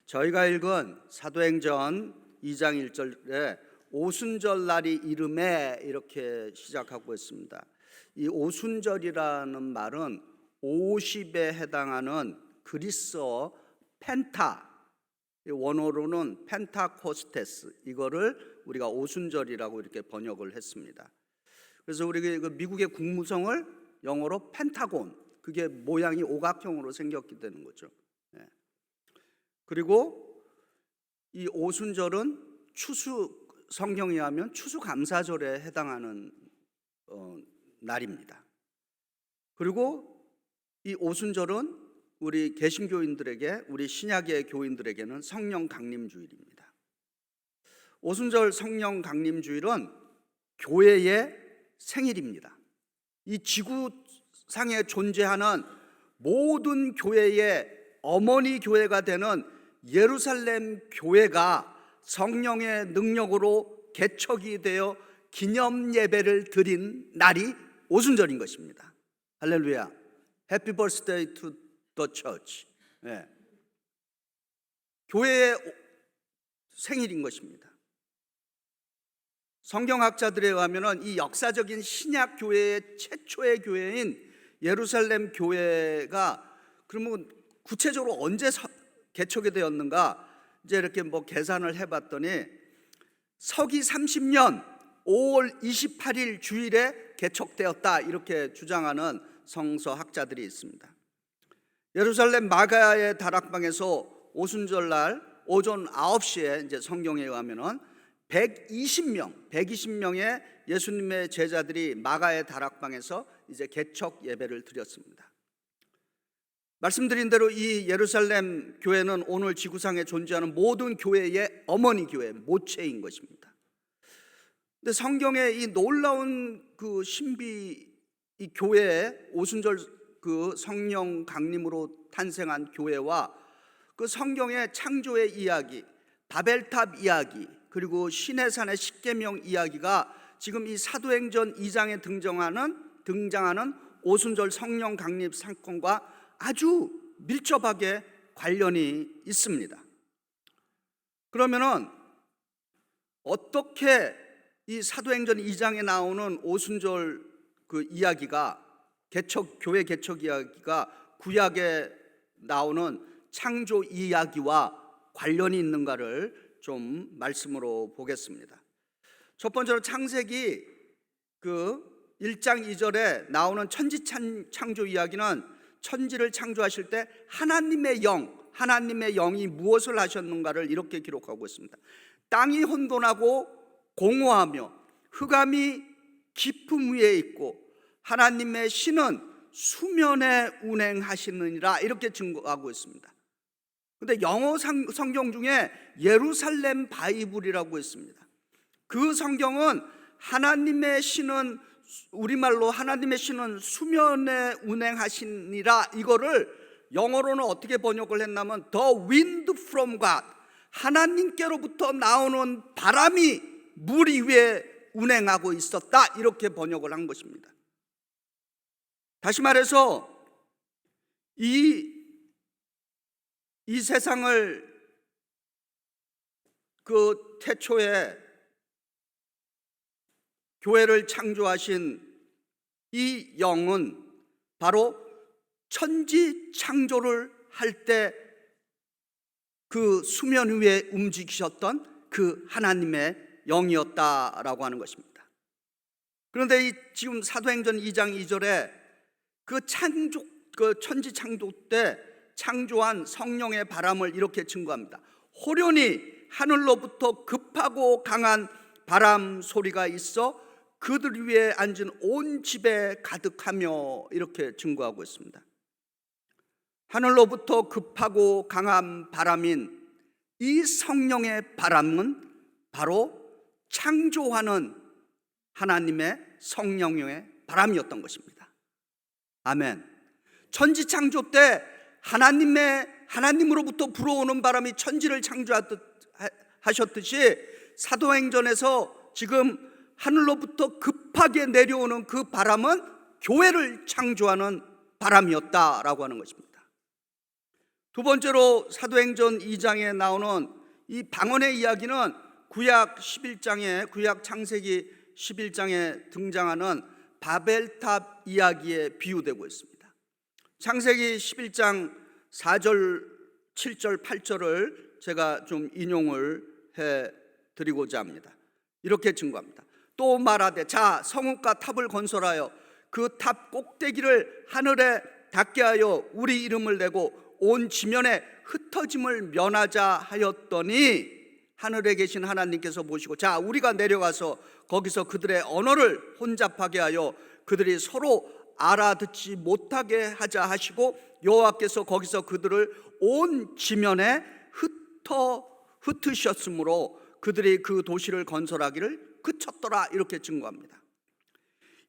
저희가 읽은 사도행전 2장 1절에 오순절 날이 이름에 이렇게 시작하고 있습니다. 이 오순절이라는 말은 50에 해당하는 그리스어 펜타, 원어로는 펜타코스테스, 이거를 우리가 오순절이라고 이렇게 번역을 했습니다. 그래서 우리 미국의 국무성을 영어로 펜타곤, 그게 모양이 오각형으로 생겼기 되는 거죠. 그리고 이 오순절은 성경에 하면 추수감사절에 해당하는 날입니다. 그리고 이 오순절은 우리 개신교인들에게, 우리 신약의 교인들에게는 성령 강림주일입니다. 오순절 성령 강림주일은 교회의 생일입니다. 이 지구상에 존재하는 모든 교회의 어머니 교회가 되는 예루살렘 교회가 성령의 능력으로 개척이 되어 기념 예배를 드린 날이 오순절인 것입니다. 할렐루야. Happy birthday to the church. 교회의 생일인 것입니다. 성경학자들에 의하면 이 역사적인 신약 교회의 최초의 교회인 예루살렘 교회가 그러면 구체적으로 언제 개척이 되었는가, 이제 이렇게 계산을 해봤더니 서기 30년 5월 28일 주일에 개척되었다, 이렇게 주장하는 성서학자들이 있습니다. 예루살렘 마가의 다락방에서 오순절날 오전 9시에 이제 성경에 의하면은 120명의 예수님의 제자들이 마가의 다락방에서 이제 개척 예배를 드렸습니다. 말씀드린 대로 이 예루살렘 교회는 오늘 지구상에 존재하는 모든 교회의 어머니 교회, 모체인 것입니다. 근데 성경에 이 놀라운 그 신비, 이 교회의 오순절 그 성령 강림으로 탄생한 교회와 그 성경의 창조의 이야기, 바벨탑 이야기, 그리고 시내산의 십계명 이야기가 지금 이 사도행전 2장에 등장하는 오순절 성령 강림 사건과 아주 밀접하게 관련이 있습니다. 그러면은 어떻게 이 사도행전 2장에 나오는 오순절 그 이야기가 교회 개척 이야기가 구약에 나오는 창조 이야기와 관련이 있는가를 좀 말씀으로 보겠습니다. 첫 번째로 창세기 그 1장 2절에 나오는 천지 창조 이야기는 천지를 창조하실 때 하나님의 영이 무엇을 하셨는가를 이렇게 기록하고 있습니다. 땅이 혼돈하고 공허하며 흑암이 깊음 위에 있고 하나님의 신은 수면에 운행하시느니라, 이렇게 증거하고 있습니다. 그런데 영어 성경 중에 예루살렘 바이블이라고 있습니다. 그 성경은 하나님의 신은, 우리말로 하나님의 신은 수면에 운행하시니라, 이거를 영어로는 어떻게 번역을 했냐면 The wind from God, 하나님께로부터 나오는 바람이 물 위에 운행하고 있었다, 이렇게 번역을 한 것입니다. 다시 말해서 이 세상을 그 태초에 교회를 창조하신 이 영은 바로 천지 창조를 할 때 그 수면 위에 움직이셨던 그 하나님의 영이었다라고 하는 것입니다. 그런데 지금 사도행전 2장 2절에 그 천지 창조 때 창조한 성령의 바람을 이렇게 증거합니다. 호련히 하늘로부터 급하고 강한 바람 소리가 있어 그들 위에 앉은 온 집에 가득하며, 이렇게 증거하고 있습니다. 하늘로부터 급하고 강한 바람인 이 성령의 바람은 바로 창조하는 하나님의 성령의 바람이었던 것입니다. 아멘. 천지 창조 때 하나님으로부터 불어오는 바람이 천지를 창조하셨듯이 사도행전에서 지금 하늘로부터 급하게 내려오는 그 바람은 교회를 창조하는 바람이었다라고 하는 것입니다. 두 번째로 사도행전 2장에 나오는 이 방언의 이야기는 구약 창세기 11장에 등장하는 바벨탑 이야기에 비유되고 있습니다. 창세기 11장 4절, 7절, 8절을 제가 좀 인용을 해드리고자 합니다. 이렇게 증거합니다. 또 말하되 자 성읍과 탑을 건설하여 그 탑 꼭대기를 하늘에 닿게 하여 우리 이름을 내고 온 지면에 흩어짐을 면하자 하였더니 하늘에 계신 하나님께서 보시고 자 우리가 내려가서 거기서 그들의 언어를 혼잡하게 하여 그들이 서로 알아듣지 못하게 하자 하시고 여호와께서 거기서 그들을 온 지면에 흩으셨으므로 그들이 그 도시를 건설하기를 그쳤더라. 이렇게 증거합니다.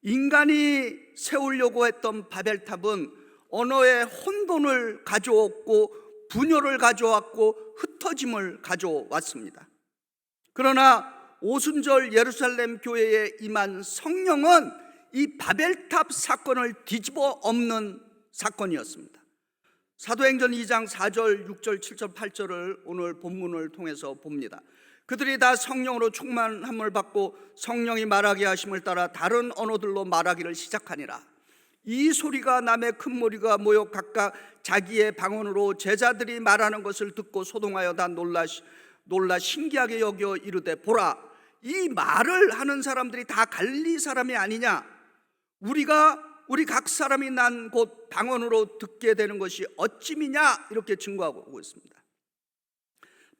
인간이 세우려고 했던 바벨탑은 언어의 혼돈을 가져왔고 분열을 가져왔고 흩어짐을 가져왔습니다. 그러나 오순절 예루살렘 교회에 임한 성령은 이 바벨탑 사건을 뒤집어 엎는 사건이었습니다. 사도행전 2장 4절, 6절, 7절, 8절을 오늘 본문을 통해서 봅니다. 그들이 다 성령으로 충만함을 받고 성령이 말하게 하심을 따라 다른 언어들로 말하기를 시작하니라. 이 소리가 남의 큰 무리가 모여 각각 자기의 방언으로 제자들이 말하는 것을 듣고 소동하여 다 놀라 신기하게 여겨 이르되 보라 이 말을 하는 사람들이 다 갈릴리 사람이 아니냐. 우리 각 사람이 난 곳 방언으로 듣게 되는 것이 어찌미냐. 이렇게 증거하고 있습니다.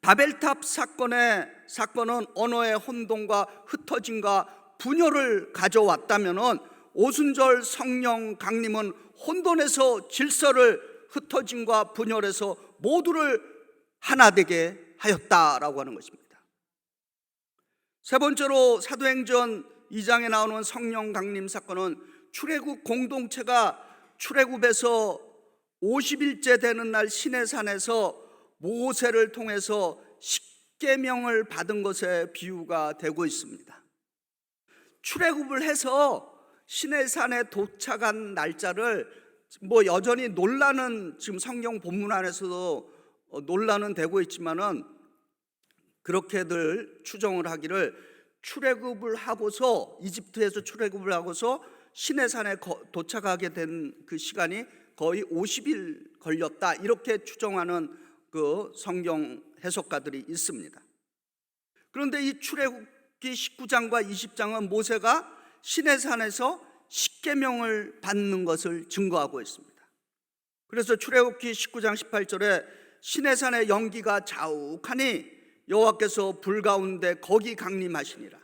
바벨탑 사건은 언어의 혼돈과 흩어짐과 분열을 가져왔다면 오순절 성령 강림은 혼돈에서 질서를 흩어짐과 분열에서 모두를 하나 되게 하였다라고 하는 것입니다. 세 번째로 사도행전 2장에 나오는 성령 강림 사건은 출애굽 공동체가 출애굽에서 50일째 되는 날 시내산에서 모세를 통해서 십계명을 받은 것에 비유가 되고 있습니다. 출애굽을 해서 시내산에 도착한 날짜를 여전히 논란은 지금 성경 본문 안에서도 논란은 되고 있지만은 그렇게들 추정을 하기를 출애굽을 하고서 이집트에서 출애굽을 하고서 시내산에 도착하게 된 그 시간이 거의 50일 걸렸다. 이렇게 추정하는 그 성경 해석가들이 있습니다. 그런데 이 출애굽기 19장과 20장은 모세가 시내산에서 십계명을 받는 것을 증거하고 있습니다. 그래서 출애굽기 19장 18절에 시내산의 연기가 자욱하니 여호와께서 불 가운데 거기 강림하시니라.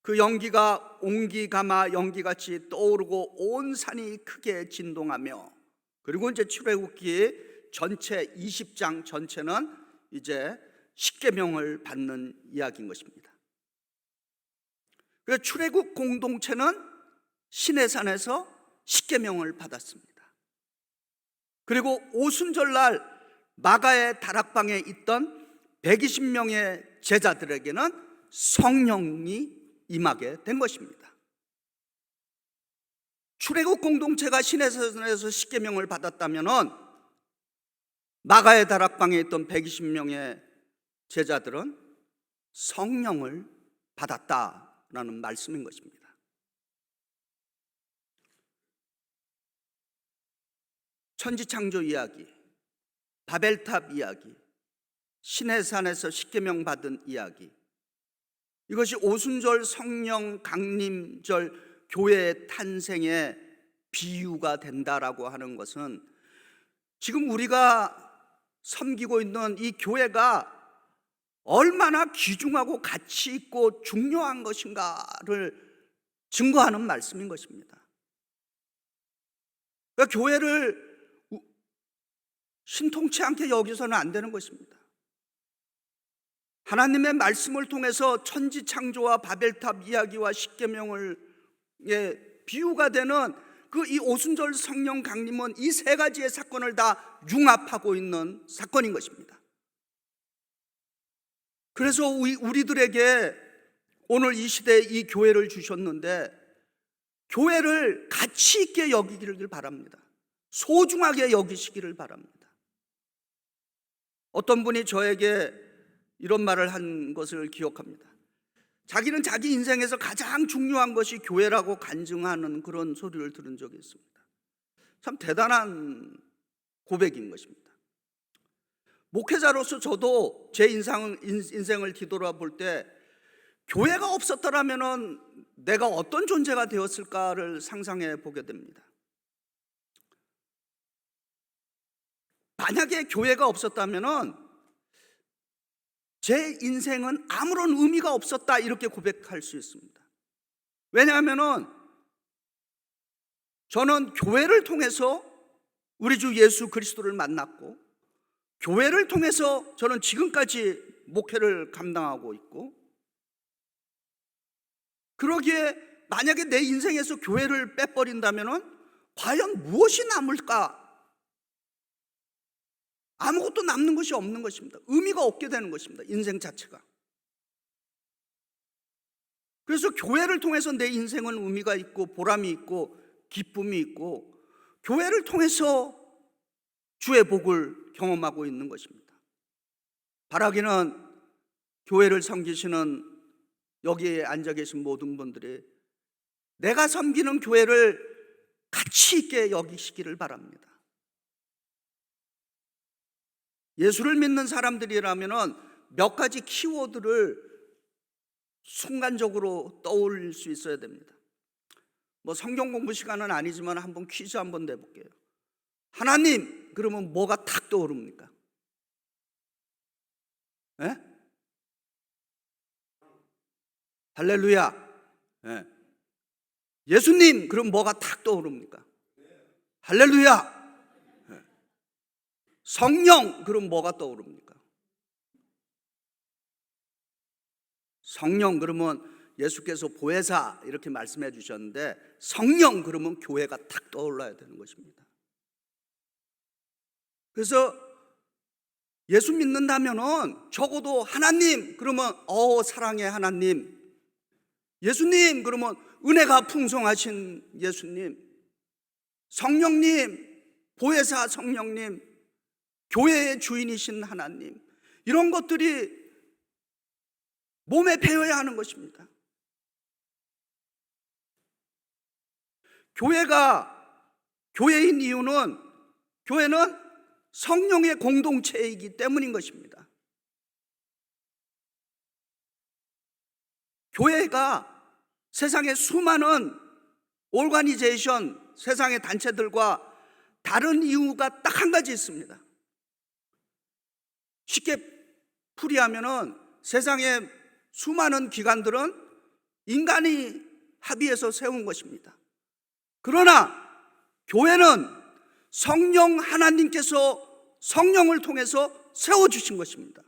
그 연기가 옹기가마 연기같이 떠오르고 온 산이 크게 진동하며, 그리고 이제 출애굽기 전체 20장 전체는 이제 십계명을 받는 이야기인 것입니다. 그래서 출애굽 공동체는 시내산에서 십계명을 받았습니다. 그리고 오순절날 마가의 다락방에 있던 120명의 제자들에게는 성령이 임하게 된 것입니다. 출애굽 공동체가 시내산에서 십계명을 받았다면은 마가의 다락방에 있던 120명의 제자들은 성령을 받았다라는 말씀인 것입니다. 천지창조 이야기, 바벨탑 이야기, 시내산에서 십계명 받은 이야기, 이것이 오순절 성령 강림절 교회의 탄생의 비유가 된다라고 하는 것은 지금 우리가 섬기고 있는 이 교회가 얼마나 귀중하고 가치 있고 중요한 것인가를 증거하는 말씀인 것입니다. 그러니까 교회를 신통치 않게 여기서는 안 되는 것입니다. 하나님의 말씀을 통해서 천지창조와 바벨탑 이야기와 십계명을 비유가 되는 그 이 오순절 성령 강림은 이 세 가지의 사건을 다 융합하고 있는 사건인 것입니다. 그래서 우리들에게 오늘 이 시대에 이 교회를 주셨는데 교회를 가치 있게 여기기를 바랍니다. 소중하게 여기시기를 바랍니다. 어떤 분이 저에게 이런 말을 한 것을 기억합니다. 자기는 자기 인생에서 가장 중요한 것이 교회라고 간증하는 그런 소리를 들은 적이 있습니다. 참 대단한 고백인 것입니다. 목회자로서 저도 제 인생을 뒤돌아볼 때 교회가 없었더라면 내가 어떤 존재가 되었을까를 상상해 보게 됩니다. 만약에 교회가 없었다면 제 인생은 아무런 의미가 없었다, 이렇게 고백할 수 있습니다. 왜냐하면 저는 교회를 통해서 우리 주 예수 그리스도를 만났고, 교회를 통해서 저는 지금까지 목회를 감당하고 있고, 그러기에 만약에 내 인생에서 교회를 빼버린다면 과연 무엇이 남을까? 아무것도 남는 것이 없는 것입니다. 의미가 없게 되는 것입니다, 인생 자체가. 그래서 교회를 통해서 내 인생은 의미가 있고 보람이 있고 기쁨이 있고, 교회를 통해서 주의 복을 경험하고 있는 것입니다. 바라기는 교회를 섬기시는 여기에 앉아 계신 모든 분들이 내가 섬기는 교회를 가치 있게 여기시기를 바랍니다. 예수를 믿는 사람들이라면 몇 가지 키워드를 순간적으로 떠올릴 수 있어야 됩니다. 성경 공부 시간은 아니지만 한번 퀴즈 한번 내볼게요. 하나님 그러면 뭐가 탁 떠오릅니까? 예? 할렐루야. 예. 예수님 그럼 뭐가 탁 떠오릅니까? 할렐루야. 성령 그럼 뭐가 떠오릅니까? 성령 그러면 예수께서 보혜사 이렇게 말씀해 주셨는데, 성령 그러면 교회가 탁 떠올라야 되는 것입니다. 그래서 예수 믿는다면은 적어도 하나님 그러면 사랑의 하나님, 예수님 그러면 은혜가 풍성하신 예수님, 성령님 보혜사 성령님, 교회의 주인이신 하나님, 이런 것들이 몸에 배어야 하는 것입니다. 교회가 교회인 이유는 교회는 성령의 공동체이기 때문인 것입니다. 교회가 세상의 수많은 오르가니제이션, 세상의 단체들과 다른 이유가 딱 한 가지 있습니다. 쉽게 풀이하면은 세상의 수많은 기관들은 인간이 합의해서 세운 것입니다. 그러나 교회는 성령 하나님께서 성령을 통해서 세워주신 것입니다.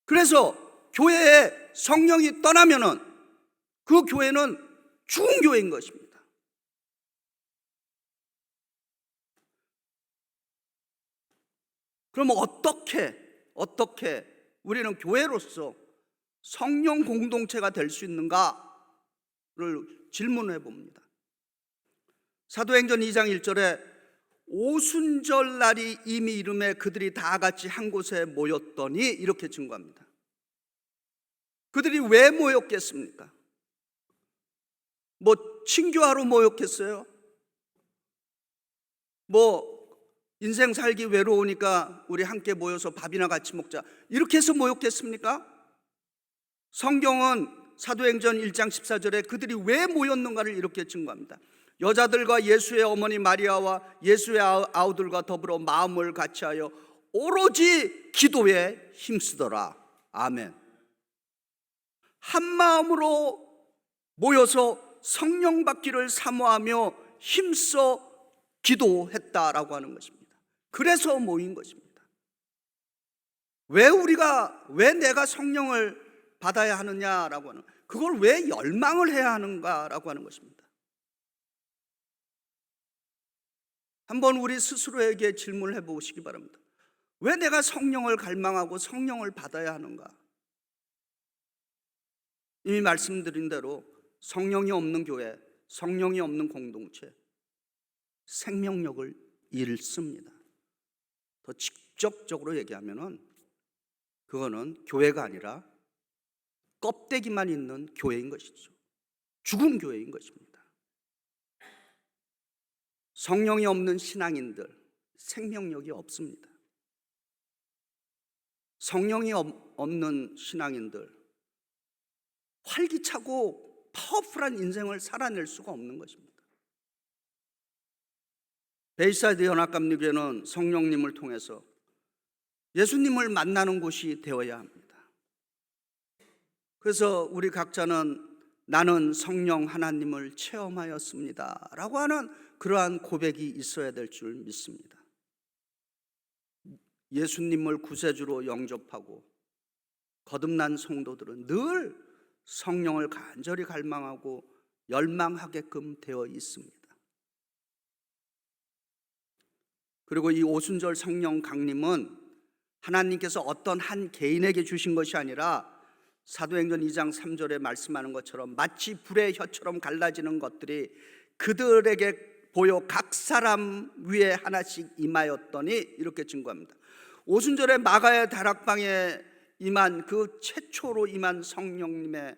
그래서 교회에 성령이 떠나면은 그 교회는 죽은 교회인 것입니다. 그럼 어떻게 우리는 교회로서 성령 공동체가 될 수 있는가를 질문해 봅니다. 사도행전 2장 1절에 오순절 날이 이미 이름에 그들이 다 같이 한 곳에 모였더니 이렇게 증거합니다. 그들이 왜 모였겠습니까? 친교하러 모였겠어요? 인생 살기 외로우니까 우리 함께 모여서 밥이나 같이 먹자, 이렇게 해서 모였겠습니까? 성경은 사도행전 1장 14절에 그들이 왜 모였는가를 이렇게 증거합니다. 여자들과 예수의 어머니 마리아와 예수의 아우들과 더불어 마음을 같이하여 오로지 기도에 힘쓰더라. 아멘. 한 마음으로 모여서 성령 받기를 사모하며 힘써 기도했다라고 하는 것입니다. 그래서 모인 것입니다. 왜 내가 성령을 받아야 하느냐라고 하는, 그걸 왜 열망을 해야 하는가라고 하는 것입니다. 한번 우리 스스로에게 질문을 해보시기 바랍니다. 왜 내가 성령을 갈망하고 성령을 받아야 하는가? 이미 말씀드린 대로 성령이 없는 교회, 성령이 없는 공동체, 생명력을 잃습니다. 더 직접적으로 얘기하면은 그거는 교회가 아니라 껍데기만 있는 교회인 것이죠. 죽은 교회인 것입니다. 성령이 없는 신앙인들, 생명력이 없습니다. 성령이 없는 신앙인들, 활기차고 파워풀한 인생을 살아낼 수가 없는 것입니다. 베이사이드 연합감리교회는 성령님을 통해서 예수님을 만나는 곳이 되어야 합니다. 그래서 우리 각자는 나는 성령 하나님을 체험하였습니다 라고 하는 그러한 고백이 있어야 될 줄 믿습니다. 예수님을 구세주로 영접하고 거듭난 성도들은 늘 성령을 간절히 갈망하고 열망하게끔 되어 있습니다. 그리고 이 오순절 성령 강림은 하나님께서 어떤 한 개인에게 주신 것이 아니라 사도행전 2장 3절에 말씀하는 것처럼 마치 불의 혀처럼 갈라지는 것들이 그들에게 보여 각 사람 위에 하나씩 임하였더니 이렇게 증거합니다. 오순절에 마가의 다락방에 임한 그 최초로 임한 성령님의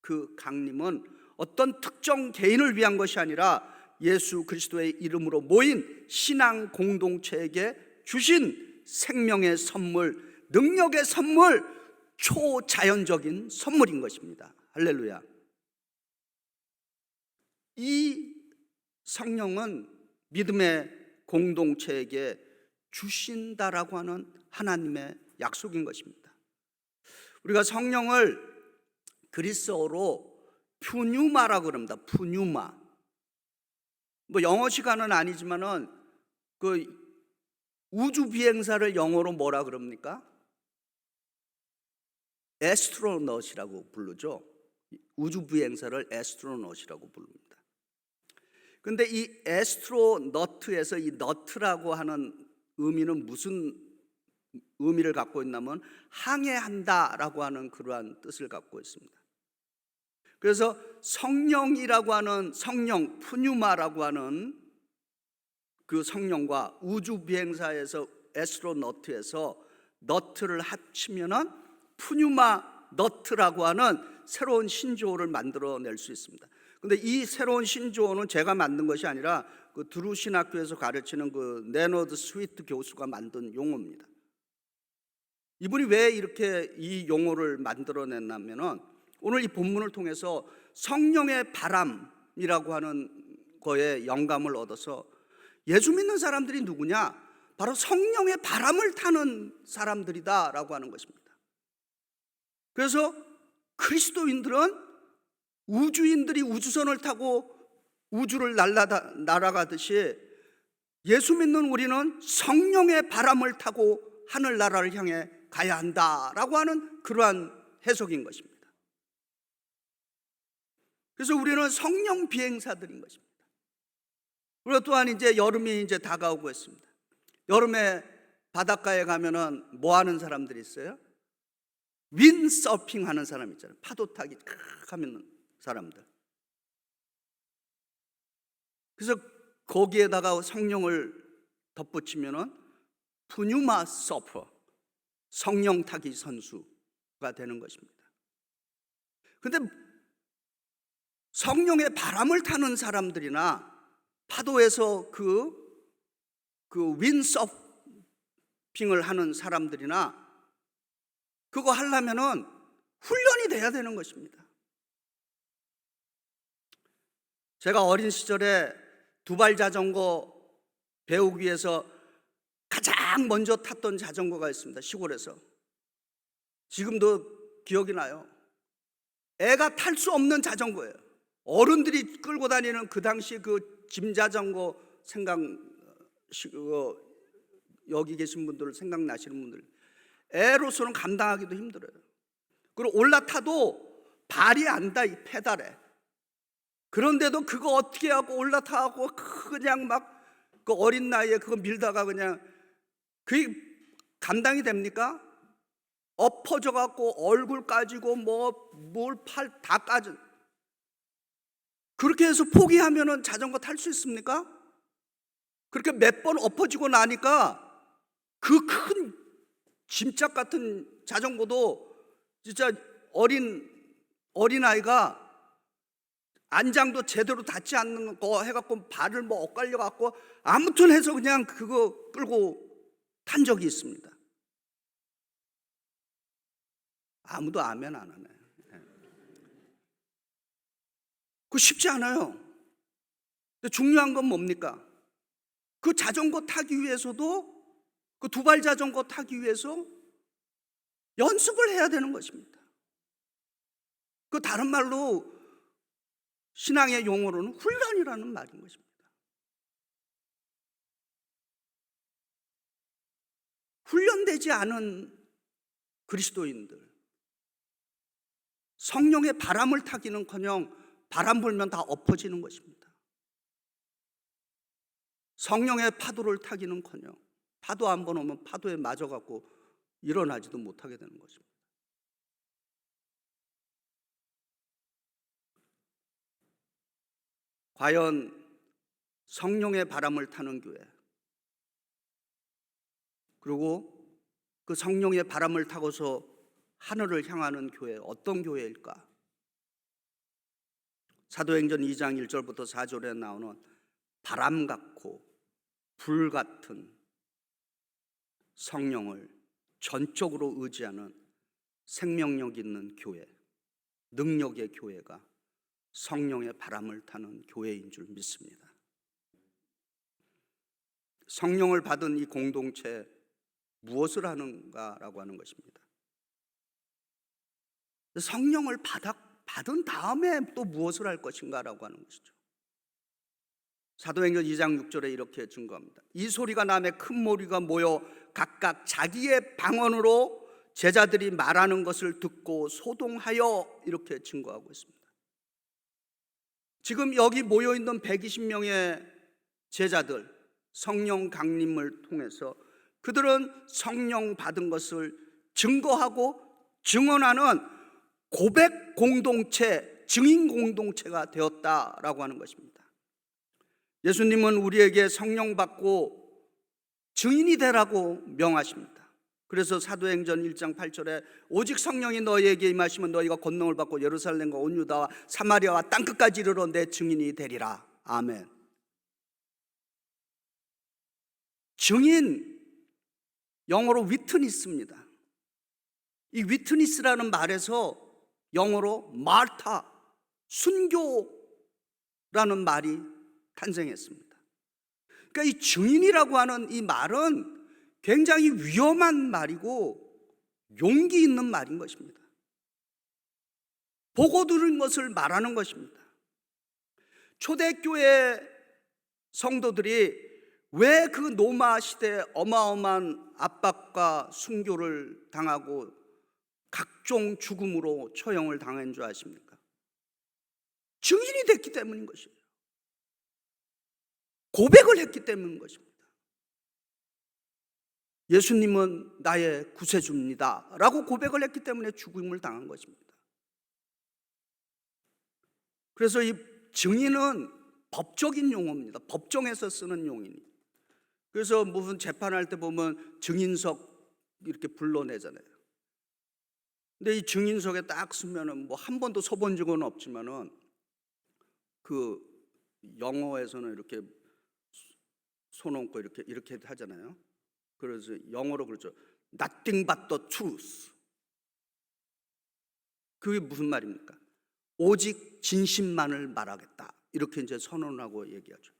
그 강림은 어떤 특정 개인을 위한 것이 아니라 예수 그리스도의 이름으로 모인 신앙 공동체에게 주신 생명의 선물, 능력의 선물, 초자연적인 선물인 것입니다. 할렐루야. 이 성령은 믿음의 공동체에게 주신다라고 하는 하나님의 약속인 것입니다. 우리가 성령을 그리스어로 푸뉴마라고 그럽니다. 푸뉴마. 뭐 영어 시간은 아니지만은 그 우주 비행사를 영어로 뭐라 그럽니까? 에스트로넛이라고 부르죠. 우주 비행사를 에스트로넛이라고 부릅니다. 근데 이 에스트로너트에서 이 너트라고 하는 의미는 무슨 의미를 갖고 있냐면 항해한다라고 하는 그러한 뜻을 갖고 있습니다. 그래서 성령이라고 하는 성령 푸뉴마라고 하는 그 성령과 우주 비행사에서 에스트로너트에서 너트를 합치면은 푸뉴마 너트라고 하는 새로운 신조어를 만들어낼 수 있습니다. 근데 이 새로운 신조어는 제가 만든 것이 아니라 그 두루 신학교에서 가르치는 그 레너드 스위트 교수가 만든 용어입니다. 이분이 왜 이렇게 이 용어를 만들어냈냐면은 오늘 이 본문을 통해서 성령의 바람이라고 하는 거에 영감을 얻어서 예수 믿는 사람들이 누구냐? 바로 성령의 바람을 타는 사람들이다라고 하는 것입니다. 그래서 그리스도인들은 우주인들이 우주선을 타고 우주를 날아가듯이 예수 믿는 우리는 성령의 바람을 타고 하늘나라를 향해 가야 한다라고 하는 그러한 해석인 것입니다. 그래서 우리는 성령 비행사들인 것입니다. 그리고 또한 이제 여름이 이제 다가오고 있습니다. 여름에 바닷가에 가면은 뭐 하는 사람들이 있어요? 윈서핑 하는 사람 있잖아요. 파도 타기 하면 사람들. 그래서 거기에다가 성령을 덧붙이면은 푸뉴마 서퍼, 성령 타기 선수가 되는 것입니다. 근데 성령의 바람을 타는 사람들이나 파도에서 그 윈서핑을 하는 사람들이나 그거 하려면은 훈련이 돼야 되는 것입니다. 제가 어린 시절에 두발 자전거 배우기 위해서 가장 먼저 탔던 자전거가 있습니다. 시골에서. 지금도 기억이 나요. 애가 탈 수 없는 자전거예요. 어른들이 끌고 다니는 그 당시 그 짐자전거 여기 계신 분들 생각나시는 분들, 애로서는 감당하기도 힘들어요. 그리고 올라타도 발이 안 닿아, 이 페달에. 그런데도 그거 어떻게 하고 올라타고 그냥 막 그 어린 나이에 그거 밀다가 그냥 그게 감당이 됩니까? 엎어져 갖고 얼굴 까지고 뭘 팔 다 까져. 그렇게 해서 포기하면은 자전거 탈 수 있습니까? 그렇게 몇 번 엎어지고 나니까 그 큰 짐짝 같은 자전거도 진짜 어린아이가 안장도 제대로 닿지 않는 거 해갖고 발을 뭐 엇갈려갖고 아무튼 해서 그냥 그거 끌고 탄 적이 있습니다. 아무도 아멘 안 하네. 그거 쉽지 않아요. 근데 중요한 건 뭡니까? 그 자전거 타기 위해서도, 그 두발 자전거 타기 위해서 연습을 해야 되는 것입니다. 그 다른 말로 신앙의 용어로는 훈련이라는 말인 것입니다. 훈련되지 않은 그리스도인들, 성령의 바람을 타기는커녕 바람 불면 다 엎어지는 것입니다. 성령의 파도를 타기는커녕 파도 한 번 오면 파도에 맞아갖고 일어나지도 못하게 되는 것입니다. 과연 성령의 바람을 타는 교회, 그리고 그 성령의 바람을 타고서 하늘을 향하는 교회, 어떤 교회일까? 사도행전 2장 1절부터 4절에 나오는 바람 같고 불 같은 성령을 전적으로 의지하는 생명력 있는 교회, 능력의 교회가 성령의 바람을 타는 교회인 줄 믿습니다. 성령을 받은 이 공동체 무엇을 하는가라고 하는 것입니다. 성령을 받은 다음에 또 무엇을 할 것인가라고 하는 것이죠. 사도행전 2장 6절에 이렇게 증거합니다. 이 소리가 나매 큰 무리가 모여 각각 자기의 방언으로 제자들이 말하는 것을 듣고 소동하여, 이렇게 증거하고 있습니다. 지금 여기 모여있는 120명의 제자들, 성령 강림을 통해서 그들은 성령 받은 것을 증거하고 증언하는 고백 공동체, 증인 공동체가 되었다라고 하는 것입니다. 예수님은 우리에게 성령 받고 증인이 되라고 명하십니다. 그래서 사도행전 1장 8절에 오직 성령이 너희에게 임하시면 너희가 권능을 받고 예루살렘과 온 유다와 사마리아와 땅끝까지 이르러 내 증인이 되리라. 아멘. 증인, 영어로 위트니스입니다. 이 위트니스라는 말에서 영어로 마르타, 순교라는 말이 탄생했습니다. 그러니까 이 증인이라고 하는 이 말은 굉장히 위험한 말이고 용기 있는 말인 것입니다. 보고 들은 것을 말하는 것입니다. 초대교회 성도들이 왜 그 노마 시대에 어마어마한 압박과 순교를 당하고 각종 죽음으로 처형을 당한 줄 아십니까? 증인이 됐기 때문인 것이에요. 고백을 했기 때문인 것입니다. 예수님은 나의 구세주입니다 라고 고백을 했기 때문에 죽음을 당한 것입니다. 그래서 이 증인은 법적인 용어입니다. 법정에서 쓰는 용어입니다. 그래서 무슨 재판할 때 보면 증인석 이렇게 불러내잖아요. 근데 이 증인석에 딱 쓰면은 뭐 한 번도 서본 적은 없지만은 그 영어에서는 이렇게 손 얹고 이렇게 하잖아요. 그래서 영어로 그러죠. Nothing but the truth. 그게 무슨 말입니까? 오직 진심만을 말하겠다. 이렇게 이제 선언하고 얘기하죠.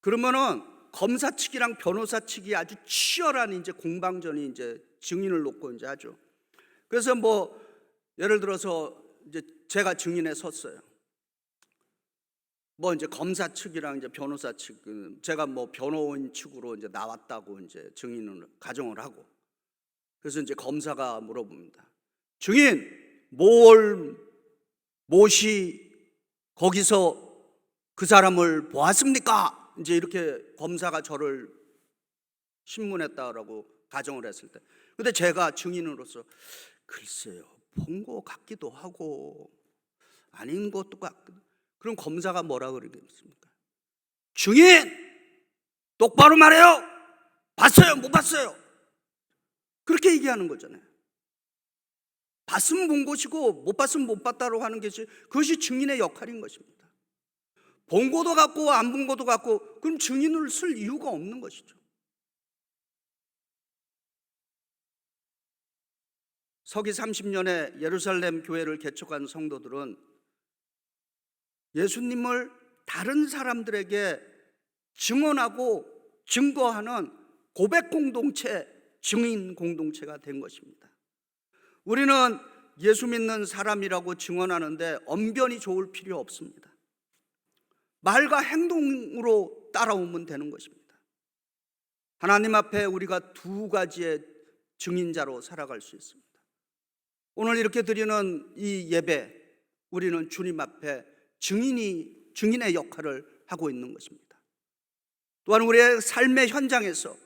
그러면은 검사 측이랑 변호사 측이 아주 치열한 이제 공방전이 이제 증인을 놓고 이제 하죠. 그래서 뭐 예를 들어서 이제 제가 증인에 섰어요. 뭐 이제 검사 측이랑 이제 변호사 측, 제가 뭐 변호인 측으로 이제 나왔다고 이제 증인을 가정을 하고, 그래서 이제 검사가 물어봅니다. 증인, 무엇이 거기서 그 사람을 보았습니까? 이제 이렇게 검사가 저를 신문했다라고 가정을 했을 때, 근데 제가 증인으로서 글쎄요, 본 거 같기도 하고 아닌 것도 같고, 그럼 검사가 뭐라 그러겠습니까? 증인, 똑바로 말해요. 봤어요, 못 봤어요? 그렇게 얘기하는 거잖아요. 봤으면 본 것이고 못 봤으면 못 봤다고 하는 것이, 그것이 증인의 역할인 것입니다. 본 것도 같고 안 본 것도 같고, 그럼 증인을 쓸 이유가 없는 것이죠. 서기 30년에 예루살렘 교회를 개척한 성도들은 예수님을 다른 사람들에게 증언하고 증거하는 고백 공동체, 증인 공동체가 된 것입니다. 우리는 예수 믿는 사람이라고 증언하는데 언변이 좋을 필요 없습니다. 말과 행동으로 따라오면 되는 것입니다. 하나님 앞에 우리가 두 가지의 증인자로 살아갈 수 있습니다. 오늘 이렇게 드리는 이 예배, 우리는 주님 앞에 증인의 역할을 하고 있는 것입니다. 또한 우리의 삶의 현장에서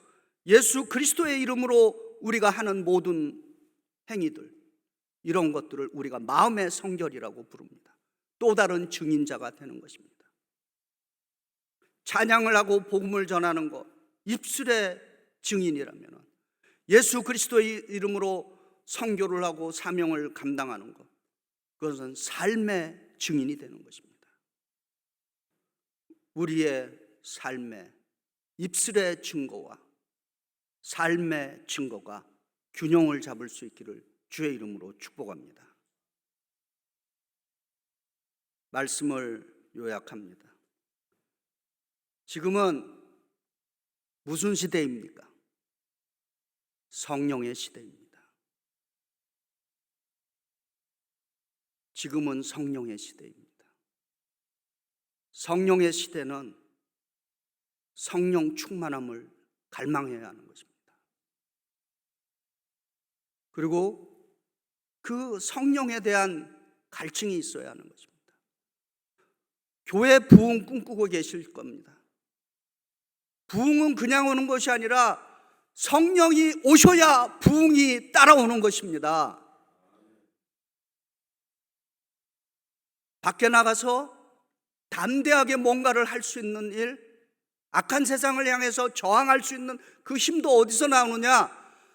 예수 그리스도의 이름으로 우리가 하는 모든 행위들, 이런 것들을 우리가 마음의 성결이라고 부릅니다. 또 다른 증인자가 되는 것입니다. 찬양을 하고 복음을 전하는 것, 입술의 증인이라면 예수 그리스도의 이름으로 선교를 하고 사명을 감당하는 것, 그것은 삶의 증인이 되는 것입니다. 우리의 삶의 입술의 증거와 삶의 증거가 균형을 잡을 수 있기를 주의 이름으로 축복합니다. 말씀을 요약합니다. 지금은 무슨 시대입니까? 성령의 시대입니다. 지금은 성령의 시대입니다. 성령의 시대는 성령 충만함을 갈망해야 하는 것입니다. 그리고 그 성령에 대한 갈증이 있어야 하는 것입니다. 교회 부흥 꿈꾸고 계실 겁니다. 부흥은 그냥 오는 것이 아니라 성령이 오셔야 부흥이 따라오는 것입니다. 밖에 나가서 담대하게 뭔가를 할 수 있는 일, 악한 세상을 향해서 저항할 수 있는 그 힘도 어디서 나오느냐?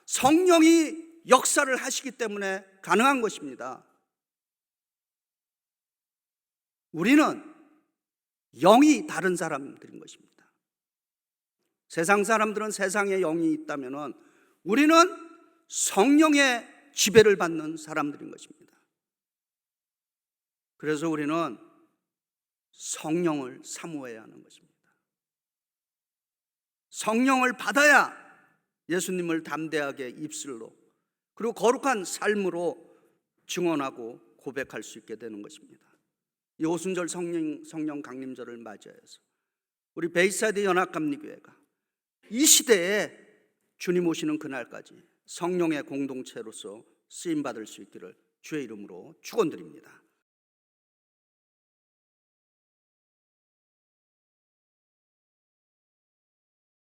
성령이 역사를 하시기 때문에 가능한 것입니다. 우리는 영이 다른 사람들인 것입니다. 세상 사람들은 세상에 영이 있다면 우리는 성령의 지배를 받는 사람들인 것입니다. 그래서 우리는 성령을 사모해야 하는 것입니다. 성령을 받아야 예수님을 담대하게 입술로, 그리고 거룩한 삶으로 증언하고 고백할 수 있게 되는 것입니다. 이 오순절 성령 강림절을 맞이해서 우리 베이사이드 연합감리교회가 이 시대에 주님 오시는 그날까지 성령의 공동체로서 쓰임받을 수 있기를 주의 이름으로 축원드립니다.